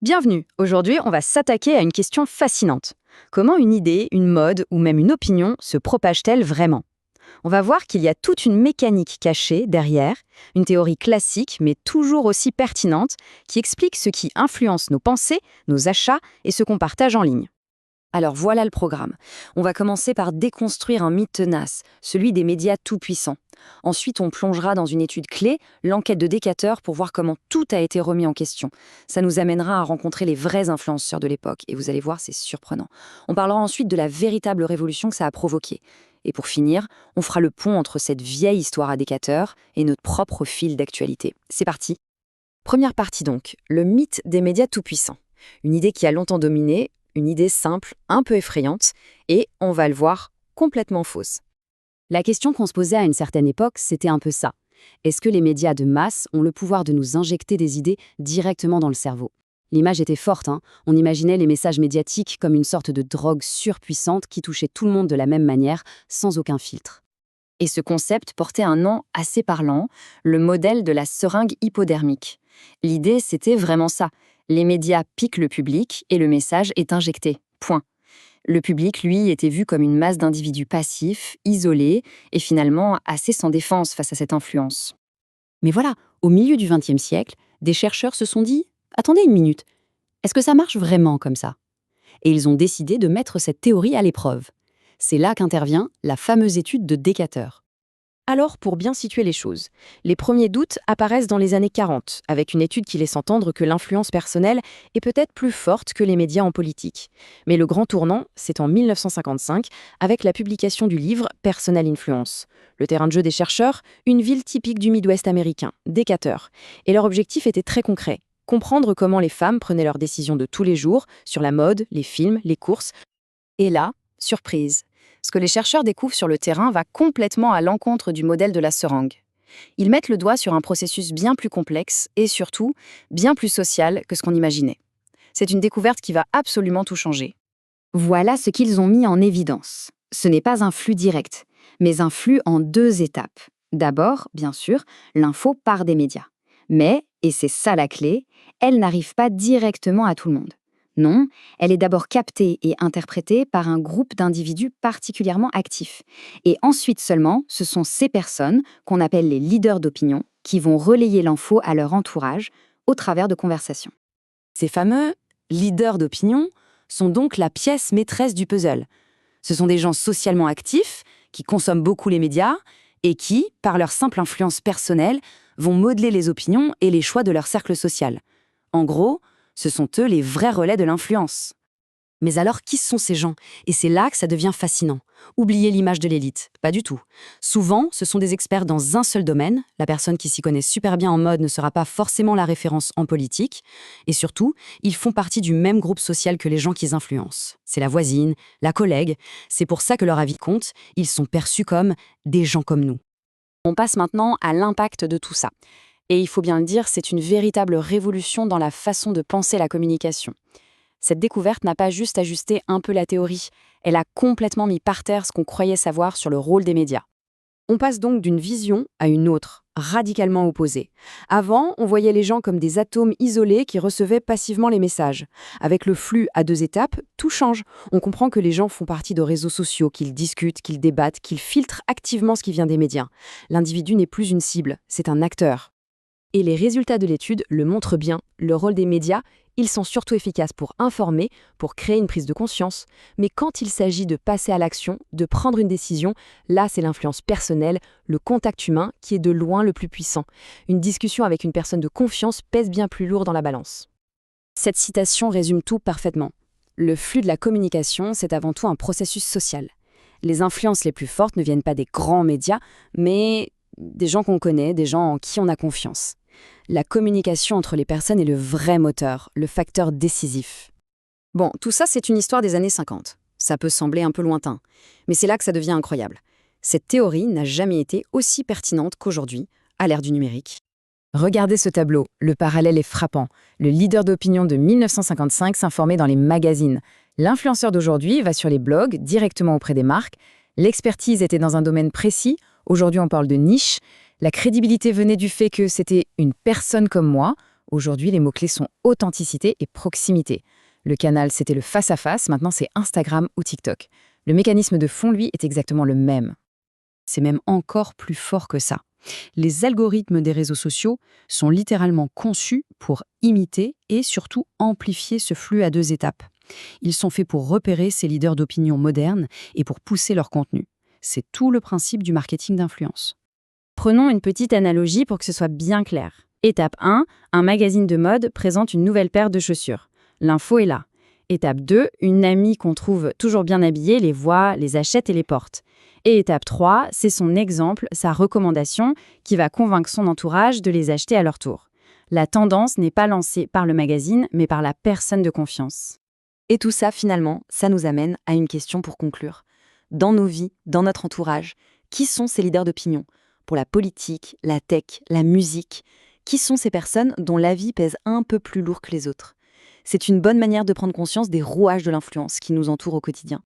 Bienvenue. Aujourd'hui, on va s'attaquer à une question fascinante. Comment une idée, une mode ou même une opinion se propage-t-elle vraiment? On va voir qu'il y a toute une mécanique cachée derrière, une théorie classique mais toujours aussi pertinente qui explique ce qui influence nos pensées, nos achats et ce qu'on partage en ligne. Alors voilà le programme. On va commencer par déconstruire un mythe tenace, celui des médias tout-puissants. Ensuite, on plongera dans une étude clé, l'enquête de Decatur, pour voir comment tout a été remis en question. Ça nous amènera à rencontrer les vrais influenceurs de l'époque, et vous allez voir, c'est surprenant. On parlera ensuite de la véritable révolution que ça a provoquée. Et pour finir, on fera le pont entre cette vieille histoire à Decatur et notre propre fil d'actualité. C'est parti. Première partie donc, le mythe des médias tout-puissants. Une idée qui a longtemps dominé, une idée simple, un peu effrayante, et, on va le voir, complètement fausse. La question qu'on se posait à une certaine époque, c'était un peu ça. Est-ce que les médias de masse ont le pouvoir de nous injecter des idées directement dans le cerveau? L'image était forte, hein. On imaginait les messages médiatiques comme une sorte de drogue surpuissante qui touchait tout le monde de la même manière, sans aucun filtre. Et ce concept portait un nom assez parlant, le modèle de la seringue hypodermique. L'idée, c'était vraiment ça. Les médias piquent le public et le message est injecté. Point. Le public, lui, était vu comme une masse d'individus passifs, isolés et finalement assez sans défense face à cette influence. Mais voilà, au milieu du XXe siècle, des chercheurs se sont dit « Attendez une minute, est-ce que ça marche vraiment comme ça ?» Et ils ont décidé de mettre cette théorie à l'épreuve. C'est là qu'intervient la fameuse étude de Decatur. Alors, pour bien situer les choses, les premiers doutes apparaissent dans les années 40, avec une étude qui laisse entendre que l'influence personnelle est peut-être plus forte que les médias en politique. Mais le grand tournant, c'est en 1955, avec la publication du livre Personal Influence. Le terrain de jeu des chercheurs, une ville typique du Midwest américain, Decatur. Et leur objectif était très concret, comprendre comment les femmes prenaient leurs décisions de tous les jours, sur la mode, les films, les courses. Et là, surprise. Ce que les chercheurs découvrent sur le terrain va complètement à l'encontre du modèle de la seringue. Ils mettent le doigt sur un processus bien plus complexe et surtout bien plus social que ce qu'on imaginait. C'est une découverte qui va absolument tout changer. Voilà ce qu'ils ont mis en évidence. Ce n'est pas un flux direct, mais un flux en deux étapes. D'abord, bien sûr, l'info part des médias. Mais, et c'est ça la clé, elle n'arrive pas directement à tout le monde. Non, elle est d'abord captée et interprétée par un groupe d'individus particulièrement actifs. Et ensuite seulement, ce sont ces personnes, qu'on appelle les leaders d'opinion, qui vont relayer l'info à leur entourage au travers de conversations. Ces fameux leaders d'opinion sont donc la pièce maîtresse du puzzle. Ce sont des gens socialement actifs, qui consomment beaucoup les médias, et qui, par leur simple influence personnelle, vont modeler les opinions et les choix de leur cercle social. En gros, ce sont eux les vrais relais de l'influence. Mais alors, qui sont ces gens? Et c'est là que ça devient fascinant. Oubliez l'image de l'élite, pas du tout. Souvent, ce sont des experts dans un seul domaine. La personne qui s'y connaît super bien en mode ne sera pas forcément la référence en politique. Et surtout, ils font partie du même groupe social que les gens qu'ils influencent. C'est la voisine, la collègue. C'est pour ça que leur avis compte. Ils sont perçus comme des gens comme nous. On passe maintenant à l'impact de tout ça. Et il faut bien le dire, c'est une véritable révolution dans la façon de penser la communication. Cette découverte n'a pas juste ajusté un peu la théorie, elle a complètement mis par terre ce qu'on croyait savoir sur le rôle des médias. On passe donc d'une vision à une autre, radicalement opposée. Avant, on voyait les gens comme des atomes isolés qui recevaient passivement les messages. Avec le flux à deux étapes, tout change. On comprend que les gens font partie de réseaux sociaux, qu'ils discutent, qu'ils débattent, qu'ils filtrent activement ce qui vient des médias. L'individu n'est plus une cible, c'est un acteur. Et les résultats de l'étude le montrent bien, le rôle des médias, ils sont surtout efficaces pour informer, pour créer une prise de conscience, mais quand il s'agit de passer à l'action, de prendre une décision, là c'est l'influence personnelle, le contact humain qui est de loin le plus puissant. Une discussion avec une personne de confiance pèse bien plus lourd dans la balance. Cette citation résume tout parfaitement. Le flux de la communication, c'est avant tout un processus social. Les influences les plus fortes ne viennent pas des grands médias, mais des gens qu'on connaît, des gens en qui on a confiance. La communication entre les personnes est le vrai moteur, le facteur décisif. Bon, tout ça, c'est une histoire des années 50. Ça peut sembler un peu lointain, mais c'est là que ça devient incroyable. Cette théorie n'a jamais été aussi pertinente qu'aujourd'hui, à l'ère du numérique. Regardez ce tableau, le parallèle est frappant. Le leader d'opinion de 1955 s'informait dans les magazines. L'influenceur d'aujourd'hui va sur les blogs, directement auprès des marques. L'expertise était dans un domaine précis, aujourd'hui on parle de niche. La crédibilité venait du fait que c'était une personne comme moi, Aujourd'hui, les mots-clés sont authenticité et proximité. Le canal, c'était le face-à-face, maintenant c'est Instagram ou TikTok. Le mécanisme de fond, lui, est exactement le même. C'est même encore plus fort que ça. Les algorithmes des réseaux sociaux sont littéralement conçus pour imiter et surtout amplifier ce flux à 2 étapes. Ils sont faits pour repérer ces leaders d'opinion modernes et pour pousser leur contenu. C'est tout le principe du marketing d'influence. Prenons une petite analogie pour que ce soit bien clair. Étape 1, un magazine de mode présente une nouvelle paire de chaussures. L'info est là. Étape 2, une amie qu'on trouve toujours bien habillée les voit, les achète et les porte. Et étape 3, c'est son exemple, sa recommandation, qui va convaincre son entourage de les acheter à leur tour. La tendance n'est pas lancée par le magazine, mais par la personne de confiance. Et tout ça, finalement, ça nous amène à une question pour conclure. Dans nos vies, dans notre entourage, qui sont ces leaders d'opinion ? Pour la politique, la tech, la musique, qui sont ces personnes dont la vie pèse un peu plus lourd que les autres ? C'est une bonne manière de prendre conscience des rouages de l'influence qui nous entourent au quotidien.